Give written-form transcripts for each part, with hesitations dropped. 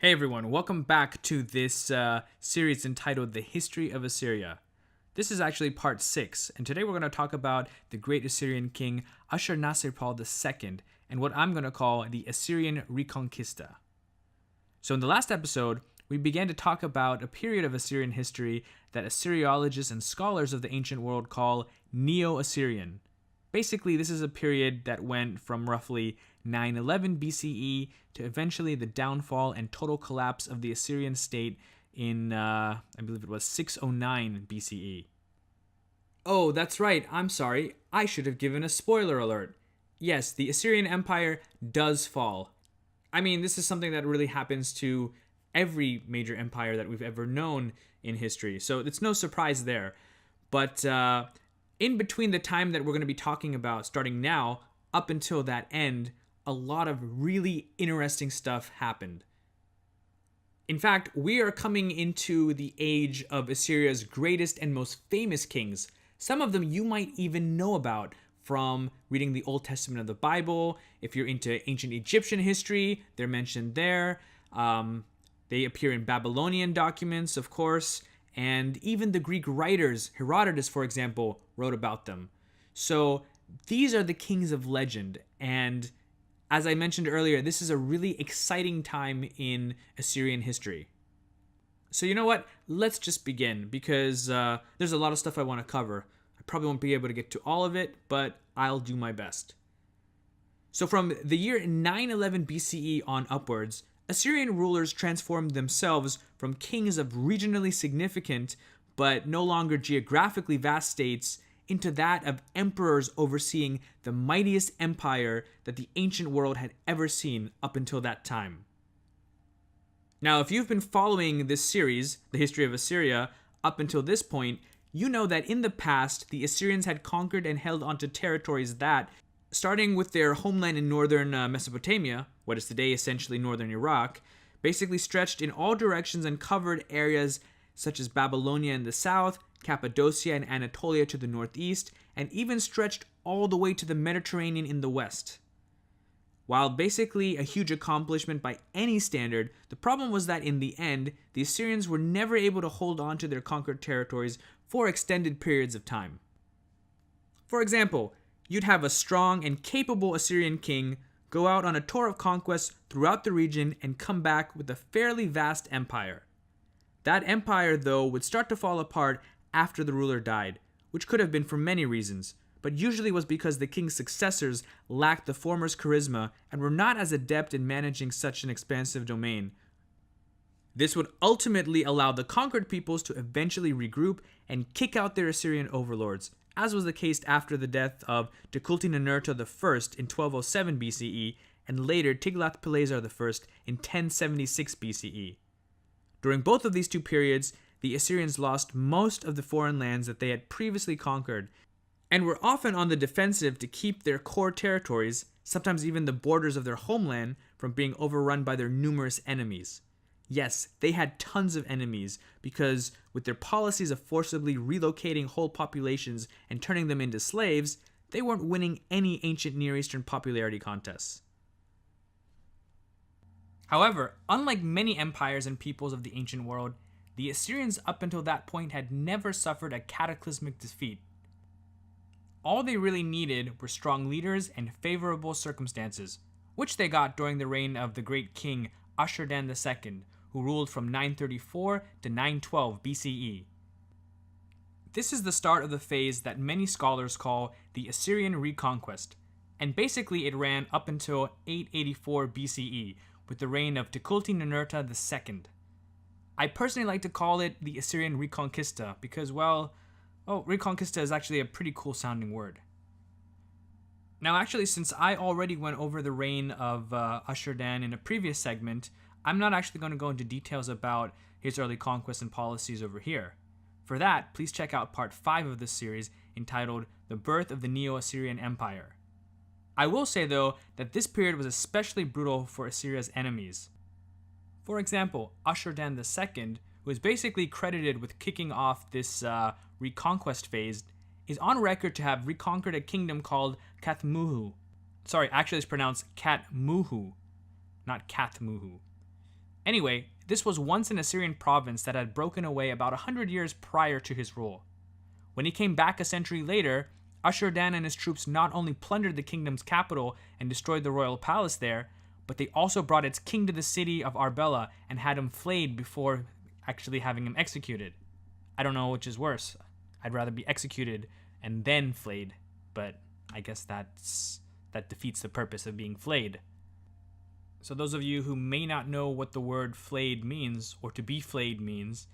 Hey everyone, welcome back to this series entitled The History of Assyria. This is actually part 6, and today we're going to talk about the great Assyrian king Ashurnasirpal II and what I'm going to call the Assyrian Reconquista. So in the last episode, we began to talk about a period of Assyrian history that Assyriologists and scholars of the ancient world call Neo-Assyrian. Basically, this is a period that went from roughly 911 BCE to eventually the downfall and total collapse of the Assyrian state in, I believe it was 609 BCE. Oh, that's right, I'm sorry, I should have given a spoiler alert. Yes, the Assyrian Empire does fall. I mean, this is something that really happens to every major empire that we've ever known in history, so it's no surprise there. But in between the time that we're going to be talking about starting now up until that end, a lot of really interesting stuff happened. In fact, we are coming into the age of Assyria's greatest and most famous kings. Some of them you might even know about from reading the Old Testament of the Bible. If you're into ancient Egyptian history, they're mentioned there. They appear in Babylonian documents, of course, and even the Greek writers, Herodotus, for example, wrote about them. So these are the kings of legend, and as I mentioned earlier, this is a really exciting time in Assyrian history. So you know what? Let's just begin, because there's a lot of stuff I want to cover. I probably won't be able to get to all of it, but I'll do my best. So from the year 911 BCE on upwards, Assyrian rulers transformed themselves from kings of regionally significant, but no longer geographically vast states, into that of emperors overseeing the mightiest empire that the ancient world had ever seen up until that time. Now, if you've been following this series, The History of Assyria, up until this point, you know that in the past, the Assyrians had conquered and held onto territories that, starting with their homeland in northern Mesopotamia, what is today essentially northern Iraq, basically stretched in all directions and covered areas such as Babylonia in the south, Cappadocia and Anatolia to the northeast, and even stretched all the way to the Mediterranean in the west. While basically a huge accomplishment by any standard, the problem was that in the end, the Assyrians were never able to hold on to their conquered territories for extended periods of time. For example, you'd have a strong and capable Assyrian king go out on a tour of conquest throughout the region and come back with a fairly vast empire. That empire, though, would start to fall apart after the ruler died, which could have been for many reasons, but usually was because the king's successors lacked the former's charisma and were not as adept in managing such an expansive domain. This would ultimately allow the conquered peoples to eventually regroup and kick out their Assyrian overlords, as was the case after the death of Tukulti-Ninurta I in 1207 BCE and later Tiglath-Pileser I in 1076 BCE. During both of these two periods, the Assyrians lost most of the foreign lands that they had previously conquered, and were often on the defensive to keep their core territories, sometimes even the borders of their homeland, from being overrun by their numerous enemies. Yes, they had tons of enemies, because with their policies of forcibly relocating whole populations and turning them into slaves, they weren't winning any ancient Near Eastern popularity contests. However, unlike many empires and peoples of the ancient world, the Assyrians up until that point had never suffered a cataclysmic defeat. All they really needed were strong leaders and favorable circumstances, which they got during the reign of the great king Ashurdan II, who ruled from 934 to 912 BCE. This is the start of the phase that many scholars call the Assyrian Reconquest, and basically it ran up until 884 BCE, with the reign of Tukulti-Ninurta II. I personally like to call it the Assyrian Reconquista because, Reconquista is actually a pretty cool sounding word. Now actually, since I already went over the reign of Ashurdan in a previous segment, I'm not actually going to go into details about his early conquests and policies over here. For that, please check out part 5 of this series entitled The Birth of the Neo-Assyrian Empire. I will say though that this period was especially brutal for Assyria's enemies. For example, Ashurdan II, who is basically credited with kicking off this reconquest phase, is on record to have reconquered a kingdom called Kathmuhu. Sorry, actually it's pronounced Katmuhu, not Kathmuhu. Anyway, this was once an Assyrian province that had broken away about 100 years prior to his rule. When he came back a century later, Ashur-dan and his troops not only plundered the kingdom's capital and destroyed the royal palace there, but they also brought its king to the city of Arbela and had him flayed before actually having him executed. I don't know which is worse. I'd rather be executed and then flayed, but I guess that defeats the purpose of being flayed. So those of you who may not know what the word flayed means, or to be flayed means,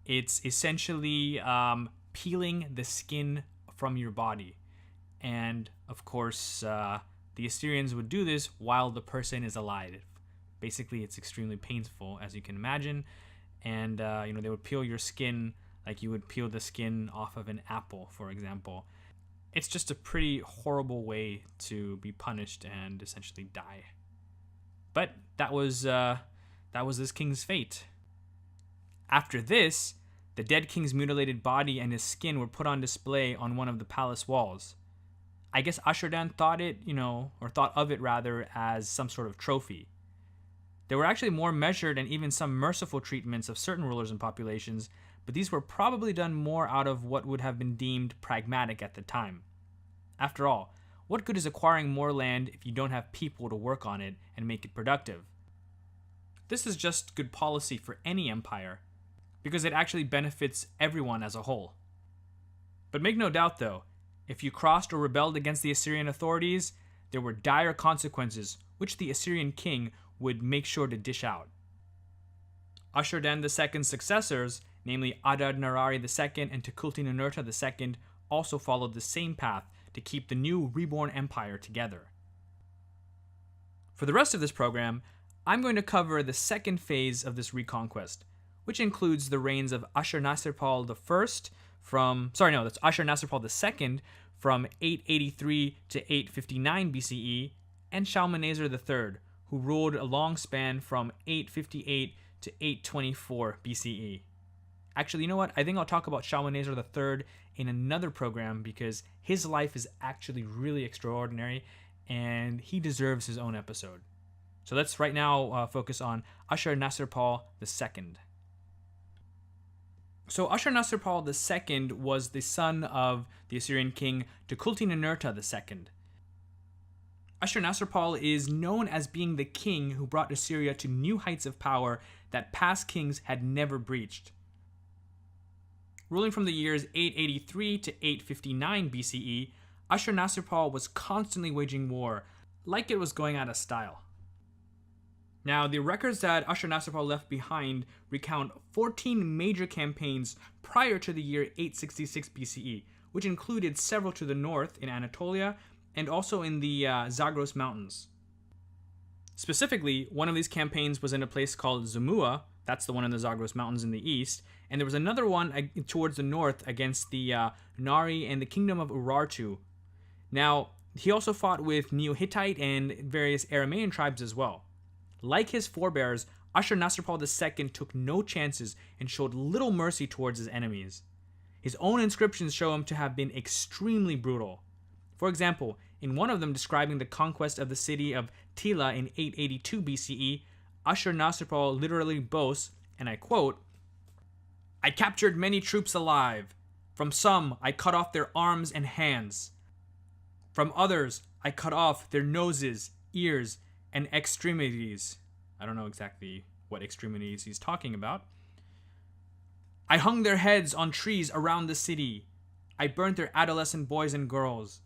it's essentially peeling the skin from your body. And of course, the Assyrians would do this while the person is alive. Basically, it's extremely painful, as you can imagine. And they would peel your skin like you would peel the skin off of an apple, for example. It's just a pretty horrible way to be punished and essentially die. But that was this king's fate. After this, the dead king's mutilated body and his skin were put on display on one of the palace walls. I guess Ashur-dan thought of it rather, as some sort of trophy. There were actually more measured and even some merciful treatments of certain rulers and populations, but these were probably done more out of what would have been deemed pragmatic at the time. After all, what good is acquiring more land if you don't have people to work on it and make it productive? This is just good policy for any empire, because it actually benefits everyone as a whole. But make no doubt though, if you crossed or rebelled against the Assyrian authorities, there were dire consequences, which the Assyrian king would make sure to dish out. Ashur-dan II's successors, namely Adad-nirari II and Tukulti-Ninurta II, also followed the same path to keep the new reborn empire together. For the rest of this program, I'm going to cover the second phase of this reconquest, which includes the reigns of Ashurnasirpal I that's Ashurnasirpal II from 883 to 859 BCE, and Shalmanesar III, who ruled a long span from 858 to 824 BCE. Actually, you know what? I think I'll talk about Shalmanesar III in another program because his life is actually really extraordinary and he deserves his own episode. So let's right now focus on Ashurnasirpal II. So Ashurnasirpal II was the son of the Assyrian king Tukulti-Ninurta II. Ashurnasirpal is known as being the king who brought Assyria to new heights of power that past kings had never breached. Ruling from the years 883 to 859 BCE, Ashurnasirpal was constantly waging war, like it was going out of style. Now, the records that Ashurnasirpal left behind recount 14 major campaigns prior to the year 866 BCE, which included several to the north in Anatolia and also in the Zagros Mountains. Specifically, one of these campaigns was in a place called Zamua, that's the one in the Zagros Mountains in the east, and there was another one towards the north against the Nari and the kingdom of Urartu. Now, he also fought with Neo-Hittite and various Aramaean tribes as well. Like his forebears, Ashurnasirpal II took no chances and showed little mercy towards his enemies. His own inscriptions show him to have been extremely brutal. For example, in one of them describing the conquest of the city of Tila in 882 BCE, Ashurnasirpal literally boasts, and I quote, "I captured many troops alive. From some I cut off their arms and hands. From others I cut off their noses, ears, and extremities." I don't know exactly what extremities he's talking about. "I hung their heads on trees around the city. I burnt their adolescent boys and girls.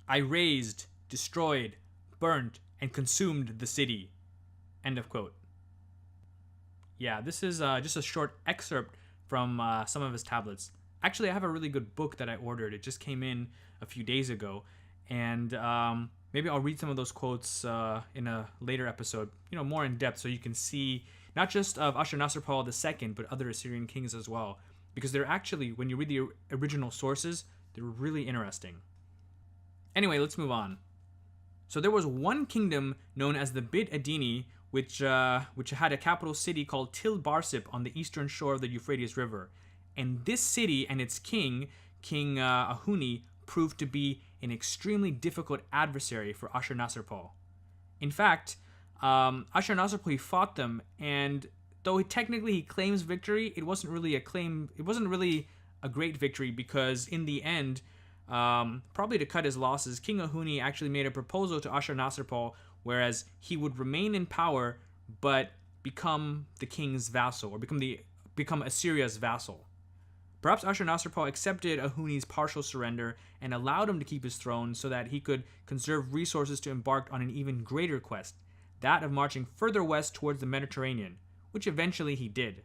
I razed, destroyed, burnt, and consumed the city." End of quote. Yeah, this is just a short excerpt from some of his tablets. Actually, I have a really good book that I ordered. It just came in a few days ago, and maybe I'll read some of those quotes in a later episode, more in depth, so you can see not just of Ashurnasirpal II, but other Assyrian kings as well, because they're actually, when you read the original sources, they're really interesting. Anyway, let's move on. So there was one kingdom known as the Bid Adini, which had a capital city called Til Barsip on the eastern shore of the Euphrates River. And this city and its king, King Ahuni, proved to be an extremely difficult adversary for Ashurnasirpal. In fact, Ashurnasirpal, he fought them, and though technically he claims victory, it wasn't really a claim. It wasn't really a great victory, because in the end, probably to cut his losses, King Ahuni actually made a proposal to Ashurnasirpal, whereas he would remain in power but become the king's vassal, or become Assyria's vassal. Perhaps Ashurnasirpal accepted Ahuni's partial surrender and allowed him to keep his throne so that he could conserve resources to embark on an even greater quest, that of marching further west towards the Mediterranean, which eventually he did.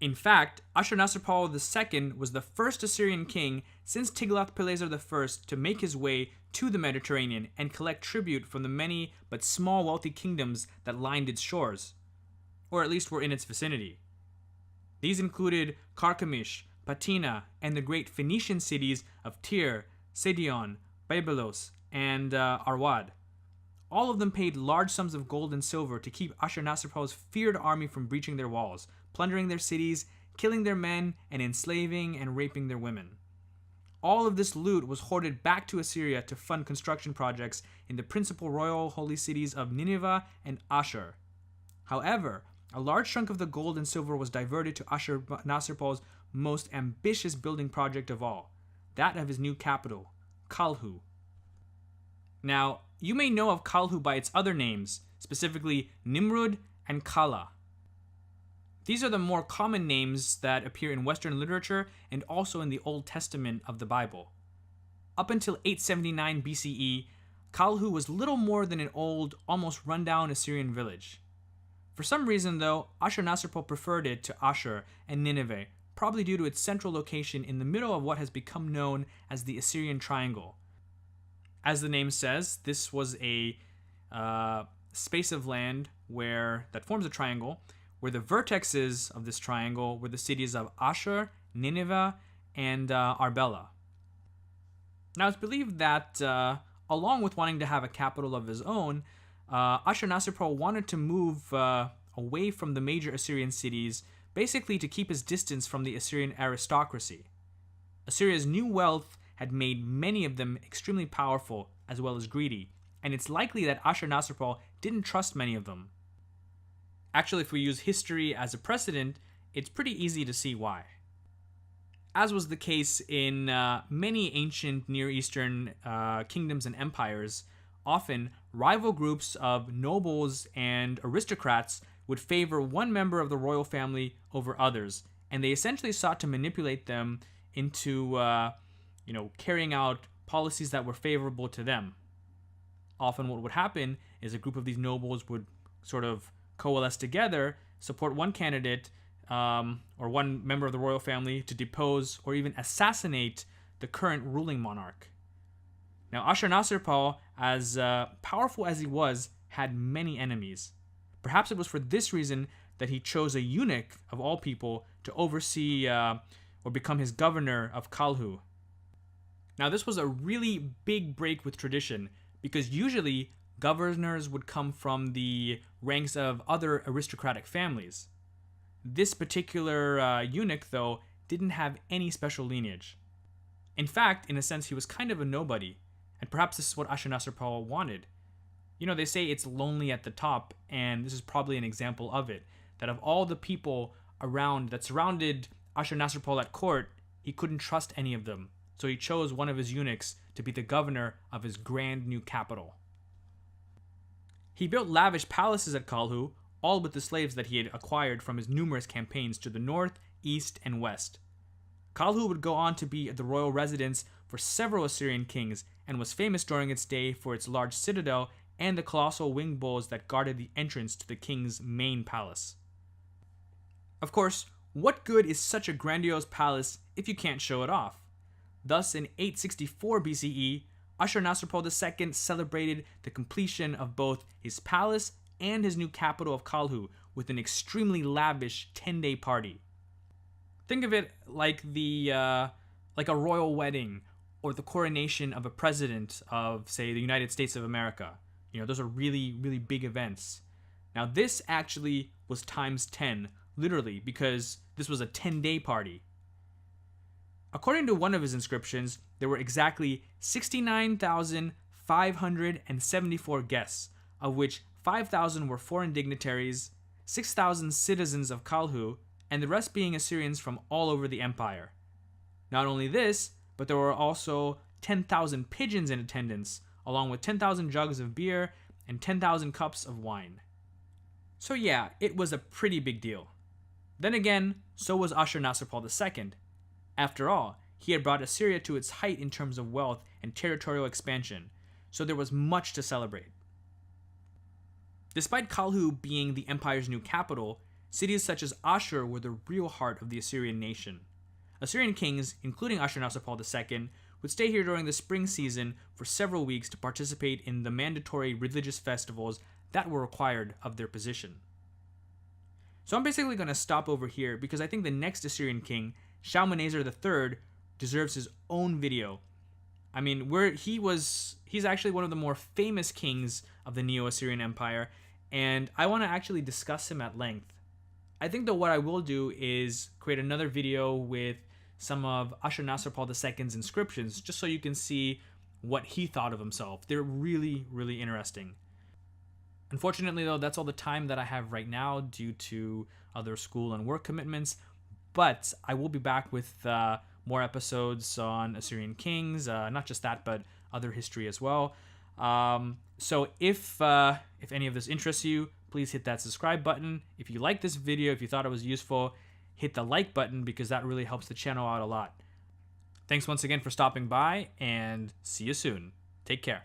In fact, Ashurnasirpal II was the first Assyrian king since Tiglath-Pileser I to make his way to the Mediterranean and collect tribute from the many but small wealthy kingdoms that lined its shores, or at least were in its vicinity. These included Carchemish, Patina, and the great Phoenician cities of Tyre, Sidon, Byblos, and Arwad. All of them paid large sums of gold and silver to keep Ashurnasirpal's feared army from breaching their walls, plundering their cities, killing their men, and enslaving and raping their women. All of this loot was hoarded back to Assyria to fund construction projects in the principal royal holy cities of Nineveh and Ashur. However, a large chunk of the gold and silver was diverted to Ashurnasirpal's most ambitious building project of all, that of his new capital, Kalhu. Now, you may know of Kalhu by its other names, specifically Nimrud and Kala. These are the more common names that appear in Western literature and also in the Old Testament of the Bible. Up until 879 BCE, Kalhu was little more than an old, almost rundown Assyrian village. For some reason, though, Ashurnasirpal preferred it to Ashur and Nineveh, probably due to its central location in the middle of what has become known as the Assyrian Triangle. As the name says, this was a space of land that forms a triangle, where the vertexes of this triangle were the cities of Ashur, Nineveh, and Arbela. Now, it's believed that, along with wanting to have a capital of his own, Ashurnasirpal wanted to move away from the major Assyrian cities, basically to keep his distance from the Assyrian aristocracy. Assyria's new wealth had made many of them extremely powerful as well as greedy, and it's likely that Ashurnasirpal didn't trust many of them. Actually, if we use history as a precedent, it's pretty easy to see why. As was the case in many ancient Near Eastern kingdoms and empires, often rival groups of nobles and aristocrats would favor one member of the royal family over others, and they essentially sought to manipulate them into carrying out policies that were favorable to them. Often what would happen is a group of these nobles would sort of coalesce together, support one candidate or one member of the royal family to depose or even assassinate the current ruling monarch. Now, Ashurnasirpal, as powerful as he was, had many enemies. Perhaps it was for this reason that he chose a eunuch, of all people, to oversee or become his governor of Kalhu. Now, this was a really big break with tradition, because usually governors would come from the ranks of other aristocratic families. This particular eunuch, though, didn't have any special lineage. In fact, in a sense, he was kind of a nobody, and perhaps this is what Ashurnasirpal wanted. They say it's lonely at the top, and this is probably an example of it, that of all the people around that surrounded Ashurnasirpal at court, he couldn't trust any of them, so he chose one of his eunuchs to be the governor of his grand new capital. He built lavish palaces at Kalhu, all with the slaves that he had acquired from his numerous campaigns to the north, east, and west. Kalhu would go on to be the royal residence for several Assyrian kings, and was famous during its day for its large citadel and the colossal winged bulls that guarded the entrance to the king's main palace. Of course, what good is such a grandiose palace if you can't show it off? Thus, in 864 BCE, Ashurnasirpal II celebrated the completion of both his palace and his new capital of Kalhu with an extremely lavish 10-day party. Think of it like a royal wedding or the coronation of a president of, say, the United States of America. Those are really, really big events. Now, this actually was times 10, literally, because this was a 10-day party. According to one of his inscriptions, there were exactly 69,574 guests, of which 5,000 were foreign dignitaries, 6,000 citizens of Kalhu, and the rest being Assyrians from all over the empire. Not only this, but there were also 10,000 pigeons in attendance, along with 10,000 jugs of beer and 10,000 cups of wine. So yeah, it was a pretty big deal. Then again, so was Ashurnasirpal II. After all, he had brought Assyria to its height in terms of wealth and territorial expansion, so there was much to celebrate. Despite Kalhu being the empire's new capital, cities such as Ashur were the real heart of the Assyrian nation. Assyrian kings, including Ashurnasirpal II, would stay here during the spring season for several weeks to participate in the mandatory religious festivals that were required of their position. So I'm basically going to stop over here because I think the next Assyrian king, Shalmanesar III, deserves his own video. I mean, he's actually one of the more famous kings of the Neo-Assyrian Empire, and I want to actually discuss him at length. I think that what I will do is create another video with some of Ashurnasirpal II's inscriptions, just so you can see what he thought of himself. They're really, really interesting. Unfortunately, though, that's all the time that I have right now due to other school and work commitments, but I will be back with more episodes on Assyrian kings, not just that, but other history as well. So if any of this interests you, please hit that subscribe button. If you like this video, if you thought it was useful, hit the like button because that really helps the channel out a lot. Thanks once again for stopping by, and see you soon. Take care.